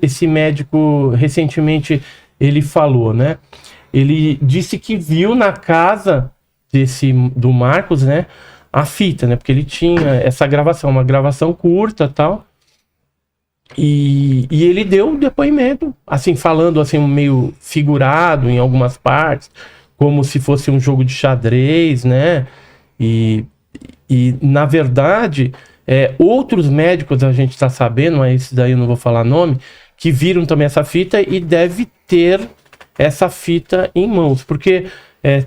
Esse médico recentemente ele falou, né? Ele disse que viu na casa do Marcos, né, a fita, né? Porque ele tinha essa gravação, uma gravação curta, tal. E ele deu um depoimento, assim, falando assim meio figurado em algumas partes, como se fosse um jogo de xadrez, né? E na verdade, outros médicos, a gente está sabendo, mas esse daí eu não vou falar nome, que viram também essa fita e deve ter essa fita em mãos, porque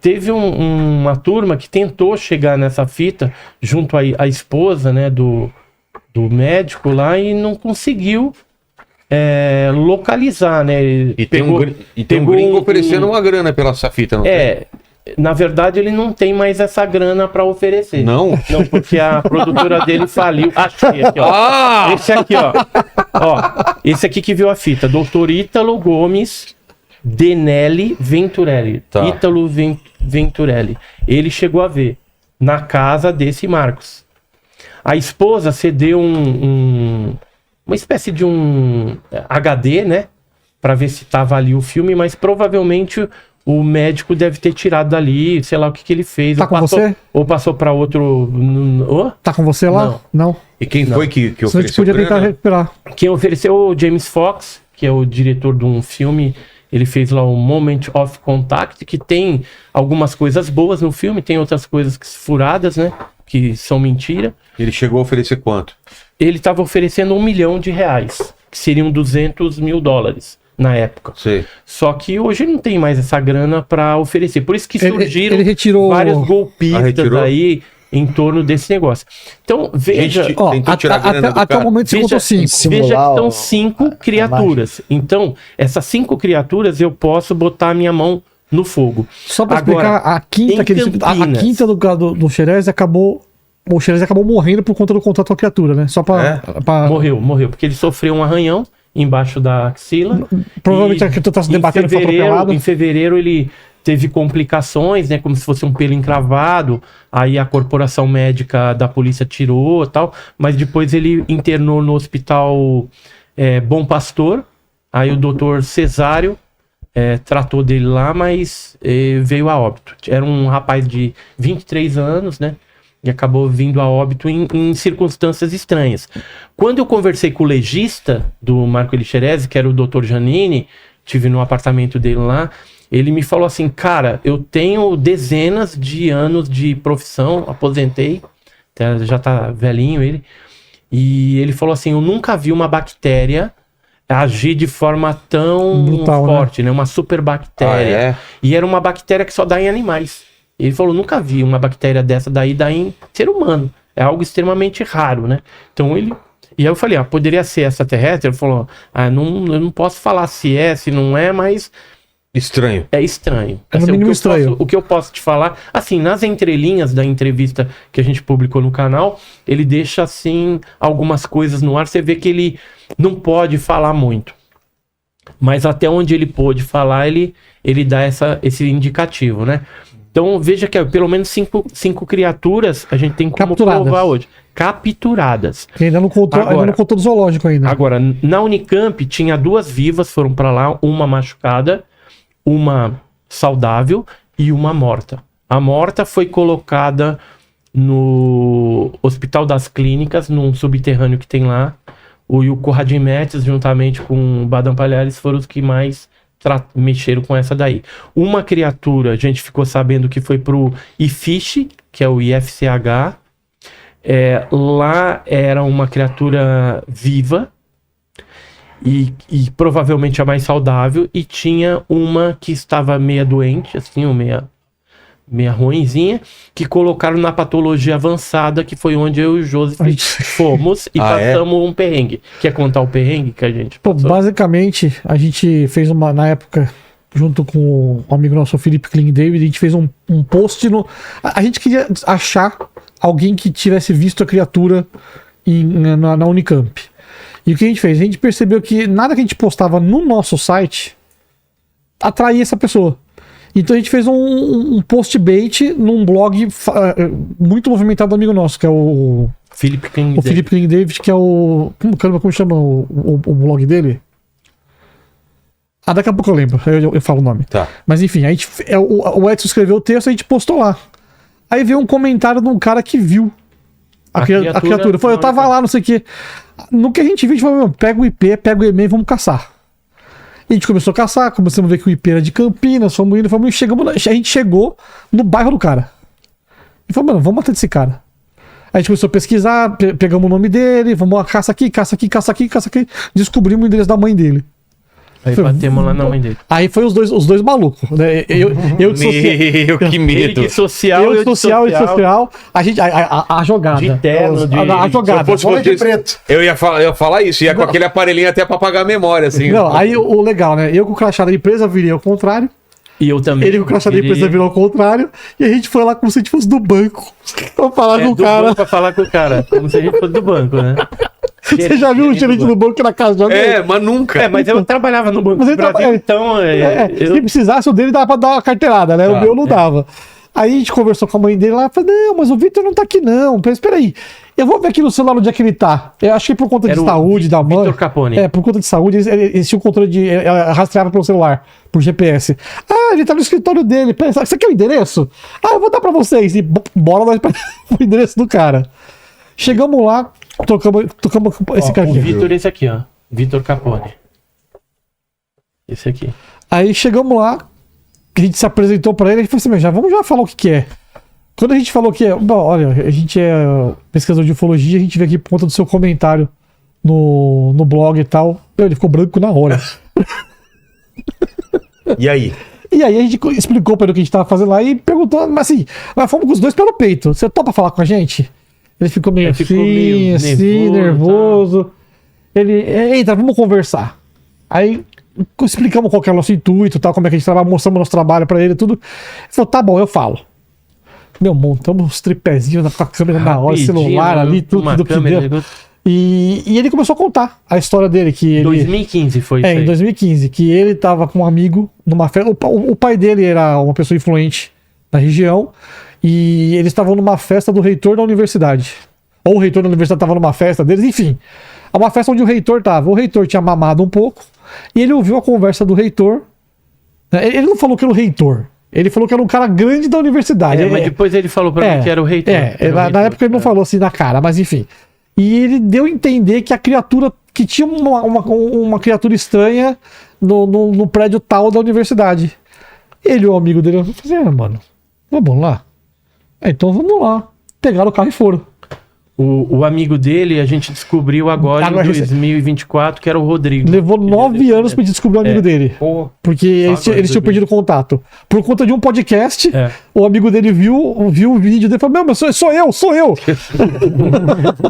teve uma turma que tentou chegar nessa fita junto à esposa, né, do médico lá e não conseguiu localizar, né? Tem um gringo oferecendo uma grana pela essa fita, não tem? Na verdade, ele não tem mais essa grana para oferecer. Não? Não, porque a produtora dele faliu. Achei aqui, ó. Esse aqui, ó. Esse aqui que viu a fita. Dr. Ítalo Gomes Denelli Venturelli. Tá. Ítalo Venturelli. Ele chegou a ver na casa desse Marcos. A esposa cedeu uma espécie de um HD, né? Para ver se tava ali o filme, mas provavelmente o médico deve ter tirado dali, sei lá o que ele fez. Tá com você? Ou passou para outro... Tá com você lá? Não. E quem foi que Senão a gente ofereceu podia tentar grana? recuperar. Quem ofereceu o James Fox, que é o diretor de um filme, ele fez lá o Moment of Contact, que tem algumas coisas boas no filme, tem outras coisas furadas, né? Que são mentira. Ele chegou a oferecer quanto? Ele estava oferecendo R$1 milhão, que seriam $200 mil na época. Sei. Só que hoje não tem mais essa grana para oferecer. Por isso que surgiram ele retirou... vários golpistas aí em torno desse negócio. Então, veja... Tentou tirar a grana do até cara. o momento você contou 5. Veja que estão 5 criaturas. Então, essas 5 criaturas eu posso botar a minha mão no fogo. Só para Agora, explicar, a quinta do Xerez acabou... O Xerez acabou morrendo por conta do contato com a criatura, né? Só pra... Morreu, porque ele sofreu um arranhão embaixo da axila. Provavelmente a criatura tá se debatendo, foi atropelado. Em fevereiro ele teve complicações, né? Como se fosse um pelo encravado. Aí a corporação médica da polícia tirou e tal. Mas depois ele internou no hospital Bom Pastor. Aí o doutor Cesário tratou dele lá, mas veio a óbito. Era um rapaz de 23 anos, né? E acabou vindo a óbito em circunstâncias estranhas. Quando eu conversei com o legista do Marco Elixerese, que era o Dr. Janine, tive no apartamento dele lá, ele me falou assim, cara, eu tenho dezenas de anos de profissão, aposentei, já tá velhinho ele, e ele falou assim, eu nunca vi uma bactéria agir de forma tão brutal, forte, né? Uma super bactéria. E era uma bactéria que só dá em animais. Ele falou, nunca vi uma bactéria dessa daí dar em ser humano. É algo extremamente raro, né? Então ele... E aí eu falei, poderia ser extraterrestre? Ele falou, eu não posso falar se não é, mas... Estranho. É estranho. É no mínimo estranho. O que eu posso te falar... Assim, nas entrelinhas da entrevista que a gente publicou no canal, ele deixa, assim, algumas coisas no ar. Você vê que ele não pode falar muito. Mas até onde ele pôde falar, ele dá esse indicativo, né? Então, veja que pelo menos 5 criaturas a gente tem como provar hoje. Capturadas. Que ainda não contou do zoológico ainda. Agora, na Unicamp tinha 2 vivas, foram para lá, uma machucada, uma saudável e uma morta. A morta foi colocada no Hospital das Clínicas, num subterrâneo que tem lá. O Conradin Metz, juntamente com o Badam Palhares, foram os que mais mexeram com essa daí. Uma criatura, a gente ficou sabendo que foi pro IFISH, que é o IFCH. Lá era uma criatura viva e provavelmente a mais saudável, e tinha uma que estava meia doente, assim, ou meia ruinzinha, que colocaram na patologia avançada, que foi onde eu e o Joseph fomos e passamos um perrengue. Quer contar o perrengue que a gente passou? Basicamente, a gente fez na época, junto com o amigo nosso Felipe Kling David, a gente fez um post a gente queria achar alguém que tivesse visto a criatura na Unicamp. E o que a gente fez? A gente percebeu que nada que a gente postava no nosso site atraía essa pessoa. Então a gente fez um post bait num blog muito movimentado do amigo nosso, que é o Philip King O David. Philip King David, que é o... Como chama o blog dele? Daqui a pouco eu lembro, eu falo o nome. Tá. Mas enfim, a gente, o Edson escreveu o texto e a gente postou lá. Aí veio um comentário de um cara que viu a criatura. Falou, eu tava lá, não sei o quê. No que a gente viu, a gente falou, pega o IP, pega o e-mail e vamos caçar. E a gente começou a caçar, começamos a ver que o IP era de Campinas, fomos indo, a gente chegou no bairro do cara. E falou, mano, vamos matar esse cara. A gente começou a pesquisar, pegamos o nome dele, vamos caça aqui, descobrimos o endereço da mãe dele. Aí batemos lá na mãe dele. Aí foi os dois malucos, né? Eu de social. Que medo. Ele de social, Eu de social. A gente, a jogada. De terno, a jogada. Se eu fosse Bola de você, preto. eu ia falar isso, ia com aquele aparelhinho até pra apagar a memória, assim. Não, aí o legal, né? Eu com o crachá da empresa virei ao contrário. E eu também. Ele com o crachá da empresa virou ao contrário. E a gente foi lá como se a gente fosse do banco. Pra falar com o cara. Pra falar com o cara. Como se a gente fosse do banco, né? Você já viu o gerente do banco na casa de alguém? Mas nunca. Mas eu trabalhava no Banco Mas do ele Brasil, então... Se precisasse, o dele dava pra dar uma carteirada, né? O meu não dava. Aí a gente conversou com a mãe dele lá e falou, não, mas o Vitor não tá aqui não. Espera aí, eu vou ver aqui no celular onde é que ele tá. Eu acho que por conta de saúde da mãe... Vitor Capone. Por conta de saúde, eles tinham controle de... Ela rastreava pelo celular, por GPS. Ele tá no escritório dele. Você quer o endereço? Eu vou dar pra vocês. E bora nós pra o endereço do cara. Chegamos lá, tocamos esse cara aqui. O Vitor, esse aqui, ó. Vitor Capone. Esse aqui. Aí chegamos lá, a gente se apresentou pra ele, a gente falou assim, vamos já falar o que é. Quando a gente falou que é... Bom, olha, a gente é pesquisador de ufologia, a gente veio aqui por conta do seu comentário no blog e tal. Ele ficou branco na hora. E aí? E aí a gente explicou pra ele o que a gente tava fazendo lá e perguntou, mas assim, nós fomos com os dois pelo peito. Você topa falar com a gente? Ele ficou meio nervoso. Ele, entra, vamos conversar. Aí explicamos qual que é o nosso intuito, tal, como é que a gente trabalha, mostramos nosso trabalho pra ele, tudo. Ele falou, tá bom, eu falo. Montamos uns tripézinhos com a câmera na hora, celular ali, tudo que deu. E ele começou a contar a história dele. Que ele, 2015 foi isso aí. Em 2015, que ele tava com um amigo numa festa. O pai dele era uma pessoa influente na região. E eles estavam numa festa do reitor da universidade. Ou o reitor da universidade estava numa festa deles, enfim. Uma festa onde o reitor estava. O reitor tinha mamado um pouco. E ele ouviu a conversa do reitor. Ele não falou que era o reitor. Ele falou que era um cara grande da universidade. Mas depois ele falou pra mim que era o reitor. Na época ele não falou assim na cara, mas enfim. E ele deu a entender que a criatura... Que tinha uma criatura estranha no prédio tal da universidade. Ele e o amigo dele falaram, mano, vamos lá. Então vamos lá. Pegaram o carro e foram. O amigo dele, a gente descobriu agora em 2024, que era o Rodrigo. Levou 9 anos pra gente descobrir o amigo dele. Porque eles tinham perdido contato. Por conta de um podcast, o amigo dele viu o vídeo dele e falou, mas sou eu.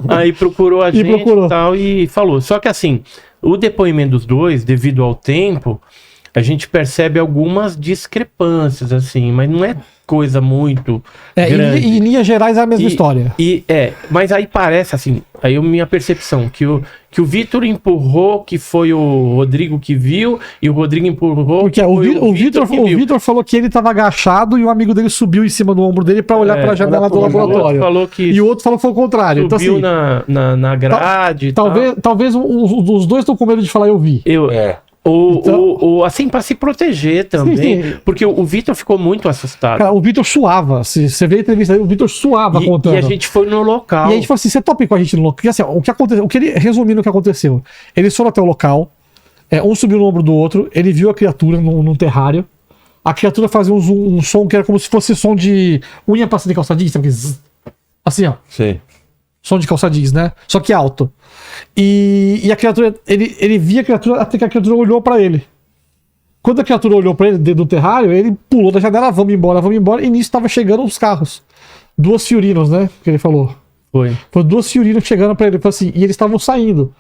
Aí procurou a gente e tal e falou. Só que assim, o depoimento dos dois, devido ao tempo, a gente percebe algumas discrepâncias, assim, mas não é coisa muito grande. Em linhas gerais é a mesma história. Mas aí parece assim, aí minha percepção, que o Vitor empurrou, que foi o Rodrigo que viu, e o Rodrigo empurrou. Porque o Vitor falou que ele estava agachado e o amigo dele subiu em cima do ombro dele para olhar pela janela do laboratório. E o outro falou que foi o contrário. Subiu então, assim, na grade. Talvez os dois estão com medo de falar eu vi. Ou assim, pra se proteger também. Sim. Porque o Vitor ficou muito assustado. Cara, o Vitor suava. Se você vê a entrevista dele, o Vitor suava contando. E a gente foi no local. E a gente falou assim: você topa com a gente no local? Porque assim, o que aconteceu, resumindo o que aconteceu. Eles foram até o local, um subiu no ombro do outro, ele viu a criatura num terrário. A criatura fazia um som que era como se fosse som de unha passando em calça jeans, sabe? Assim, ó. Sim. Som de calça jeans, né? Só que alto. E a criatura, ele via a criatura até que a criatura olhou pra ele. Quando a criatura olhou pra ele dentro do terrário, ele pulou da janela, vamos embora. E nisso tava chegando os carros. 2 Fiorinos, né? Que ele falou. Foi 2 Fiorinos chegando pra ele. Assim, e eles estavam saindo.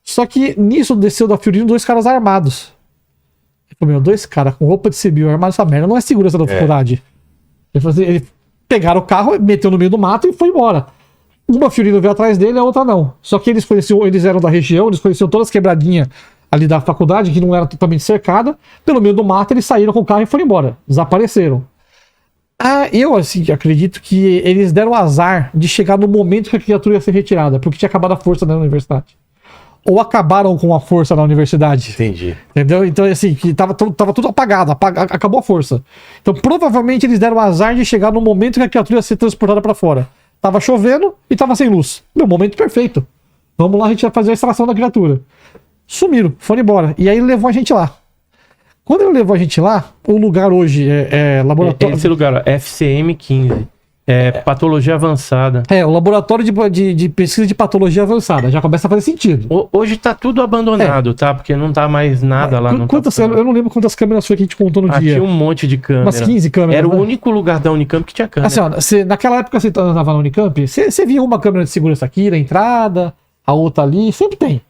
Só que nisso desceu da Fiorino 2 caras armados. Ele falou, 2 caras com roupa de civil armados, essa merda não é segurança da faculdade. Ele falou assim, eles pegaram o carro, meteu no meio do mato e foi embora. Uma Fiorino veio atrás dele, a outra não. Só que eles eram da região, eles conheciam todas as quebradinhas ali da faculdade, que não era totalmente cercada. Pelo meio do mato, eles saíram com o carro e foram embora. Desapareceram. Eu, assim, acredito que eles deram azar de chegar no momento que a criatura ia ser retirada, porque tinha acabado a força da universidade. Ou acabaram com a força na universidade. Entendi. Entendeu? Então, assim, que tava tudo apagado, acabou a força. Então, provavelmente, eles deram azar de chegar no momento que a criatura ia ser transportada pra fora. Tava chovendo e tava sem luz. Meu, momento perfeito. Vamos lá, a gente vai fazer a extração da criatura. Sumiram, foram embora. E aí ele levou a gente lá. Quando ele levou a gente lá, o lugar hoje é laboratório... Esse lugar, ó, FCM-15. Patologia avançada. O laboratório de pesquisa de patologia avançada. Já começa a fazer sentido. Hoje tá tudo abandonado, tá? Porque não tá mais nada lá. Eu não lembro quantas câmeras foi que a gente contou no dia. Tinha um monte de câmera. Umas 15 câmeras. Era o único lugar da Unicamp que tinha câmera. Assim, ó, naquela época você estava na Unicamp, você via uma câmera de segurança aqui na entrada, a outra ali, sempre tem.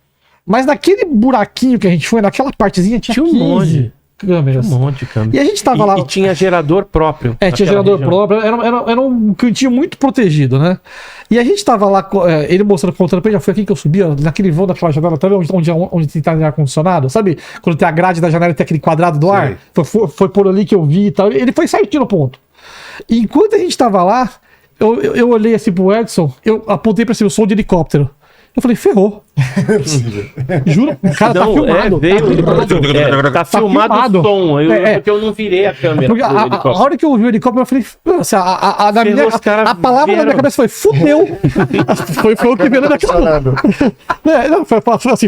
Mas naquele buraquinho que a gente foi, naquela partezinha, tinha 15 câmeras. Tinha um monte de câmera. E a gente tava lá... E tinha gerador próprio. Tinha gerador próprio. Era um cantinho muito protegido, né? E a gente tava lá, ele mostrando, contando pra ele, já foi aqui que eu subi, ó, naquele vão daquela janela, tá vendo onde tem ar-condicionado? Sabe? Quando tem a grade da janela e tem aquele quadrado do ar? Foi por ali que eu vi e tal. Ele foi certinho no ponto. E enquanto a gente tava lá, eu olhei assim pro Edson, eu apontei pra cima, eu sou de helicóptero. Eu falei, ferrou. Juro, o cara tá filmado. Tá filmado o som. Porque eu não virei a câmera. Porque a hora que eu vi o helicóptero, eu falei, assim, a palavra na minha cabeça foi, fudeu. foi o que veio na minha cabeça.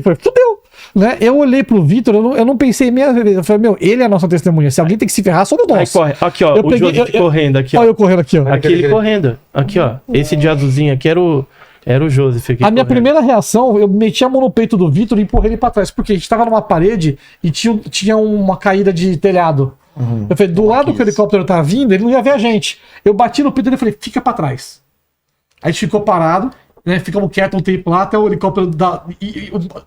Foi fudeu. Né? Eu olhei pro Vitor, eu não pensei meia vez. Eu falei, ele é a nossa testemunha. Se alguém tem que se ferrar, somos nós. Aí corre. Aqui, ó, José correndo aqui. Olha eu correndo aqui, ó. Aqui ele correndo. Aqui, ó. Esse de azulzinho aqui era o Joseph aqui. A minha primeira reação, eu meti a mão no peito do Vitor e empurrei ele pra trás, porque a gente tava numa parede e tinha uma caída de telhado. Eu falei, do lado que o helicóptero tá vindo, ele não ia ver a gente. Eu bati no peito dele e falei, fica pra trás. Aí a gente ficou parado, né? Ficamos quietos um tempo lá, até o helicóptero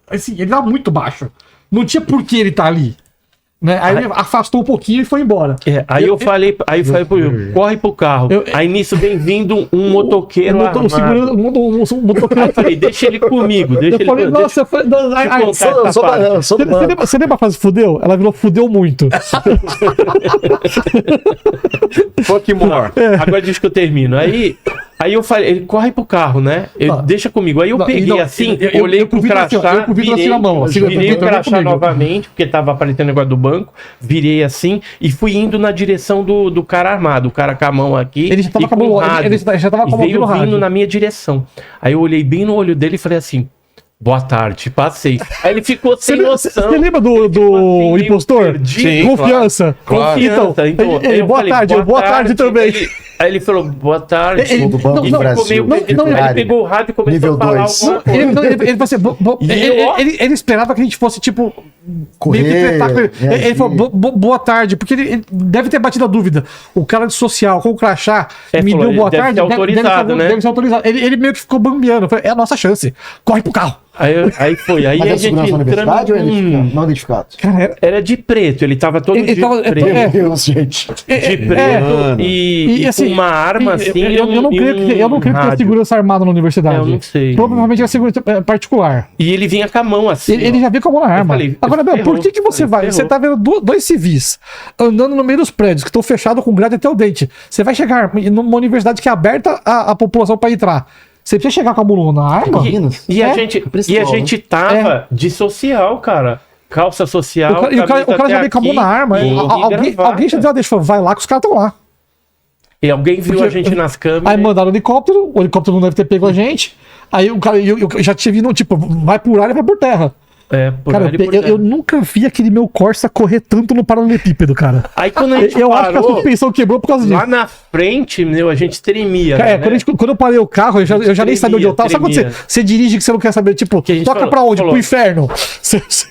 assim, ele tava muito baixo. Não tinha por que ele tá ali. Né? Aí ele afastou um pouquinho e foi embora. Aí eu falei pro corre pro carro. Aí nisso vem vindo um motoqueiro armado. Um motoqueiro. Aí eu falei, deixa ele comigo. Nossa, você lembra a frase fudeu? Ela virou fudeu muito. Fuck more. Agora deixa que eu termino. Aí eu falei, ele corre pro carro, né? Deixa comigo. Aí eu peguei assim, olhei pro crachá, virei o crachá novamente, porque tava aparecendo o negócio do banco, virei assim e fui indo na direção do cara armado, o cara com a mão aqui. Ele já tava com a mão vindo na minha direção. Aí eu olhei bem no olho dele e falei assim, boa tarde, passei. Aí ele ficou sem noção. Você lembra do impostor? Sim, confiança. Claro. Então ele, boa tarde também. Aí ele falou, boa tarde. Ele pegou o rádio e começou a falar alguma coisa. Ele esperava que a gente fosse, tipo, correr. Ele falou, boa tarde, porque ele deve ter batido a dúvida. O cara de social com o crachá me deu boa tarde. Deve ser autorizado. Ele meio que ficou bambeando. É a nossa chance. Corre pro carro. Aí foi. Aí a gente universidade ou não identificado? Cara, era de preto. Ele tava todo de preto. Meu Deus, gente. De preto e assim, com uma arma assim. Eu não creio que tenha segurança armada na universidade. Eu não sei. Provavelmente é segurança particular. E ele vinha com a mão assim. Ele já veio com a mão na arma. Agora, por que você vai? Você tá vendo dois civis andando no meio dos prédios que estão fechados com grade até o dente. Você vai chegar numa universidade que é aberta à população para entrar. Você precisa chegar com a mão na arma? E a gente tava de social, cara. Calça social. O cara já veio com a mão na arma. Alguém já deu vai lá que os caras estão lá. E alguém viu a gente nas câmeras. Aí mandaram o helicóptero não deve ter pego a gente. Aí o cara, eu já tinha vindo, tipo, vai por ar e vai por terra. Cara, eu nunca vi aquele meu Corsa correr tanto no paralelepípedo, cara. Aí quando a gente acho que a suspensão quebrou por causa disso. Lá na frente, a gente tremia. Né? Quando eu parei o carro, eu já nem sabia onde eu tava. Sabe quando você dirige que você não quer saber? Tipo, toca pra onde? Pro inferno.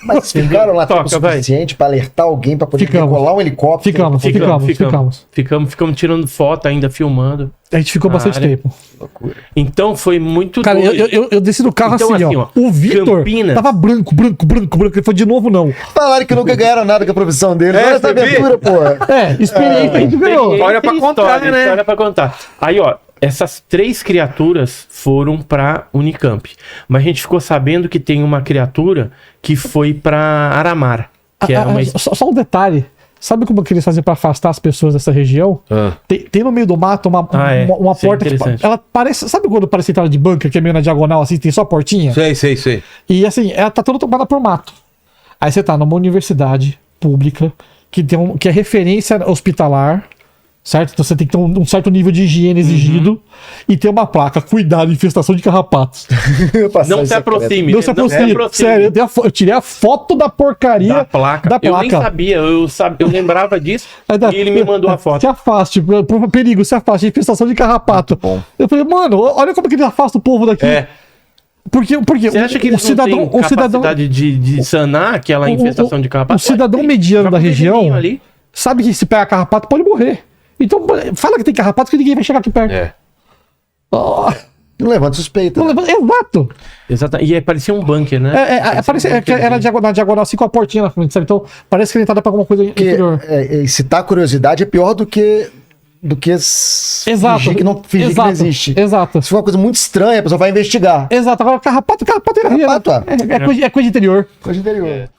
Mas ficaram lá tempo suficiente pra alertar alguém pra poder decolar um helicóptero? Ficamos tirando foto ainda, filmando. A gente ficou bastante tempo. Loucura. Então foi muito. Cara, eu desci do carro então, assim, ó. O Vitor tava branco. Ele foi de novo, não. Falaram que nunca ganharam nada com a profissão dele. Olha essa aventura, pô. Experiência a gente ganhou. História pra contar, né? História pra contar. Aí, ó, essas 3 criaturas foram pra Unicamp. Mas a gente ficou sabendo que tem uma criatura que foi pra Aramar. Que era só um detalhe. Sabe como que eles fazem pra afastar as pessoas dessa região? Tem no meio do mato uma porta que ela parece... Sabe quando parece entrada de banca, que é meio na diagonal, assim, tem só a portinha? Sei. E assim, ela tá toda tomada por mato. Aí você tá numa universidade pública, que é referência hospitalar, certo? Então você tem que ter um certo nível de higiene exigido e ter uma placa, cuidado, infestação de carrapatos. Não se aproxime. Não se aproxime. Sério, eu tirei a foto da porcaria da placa. Eu nem sabia, eu lembrava disso e ele me mandou a foto. Se afaste, por perigo, se afaste, infestação de carrapato. Eu falei, mano, olha como que ele afasta o povo daqui. Porque você acha que eles não têm capacidade de sanar aquela infestação de carrapato? O cidadão mediano da região sabe que se pega carrapato pode morrer. Então, fala que tem carrapato que ninguém vai chegar aqui perto. Não levanta suspeita. Exato. E parecia um bunker, né? Era na diagonal assim com a portinha na frente, sabe? Então, parece que ele tá pra alguma coisa interior. Excitar a curiosidade é pior do que fingir que não existe. Exato. Se for uma coisa muito estranha, a pessoa vai investigar. Exato. Agora, carrapato é coisa de interior. Coisa de interior.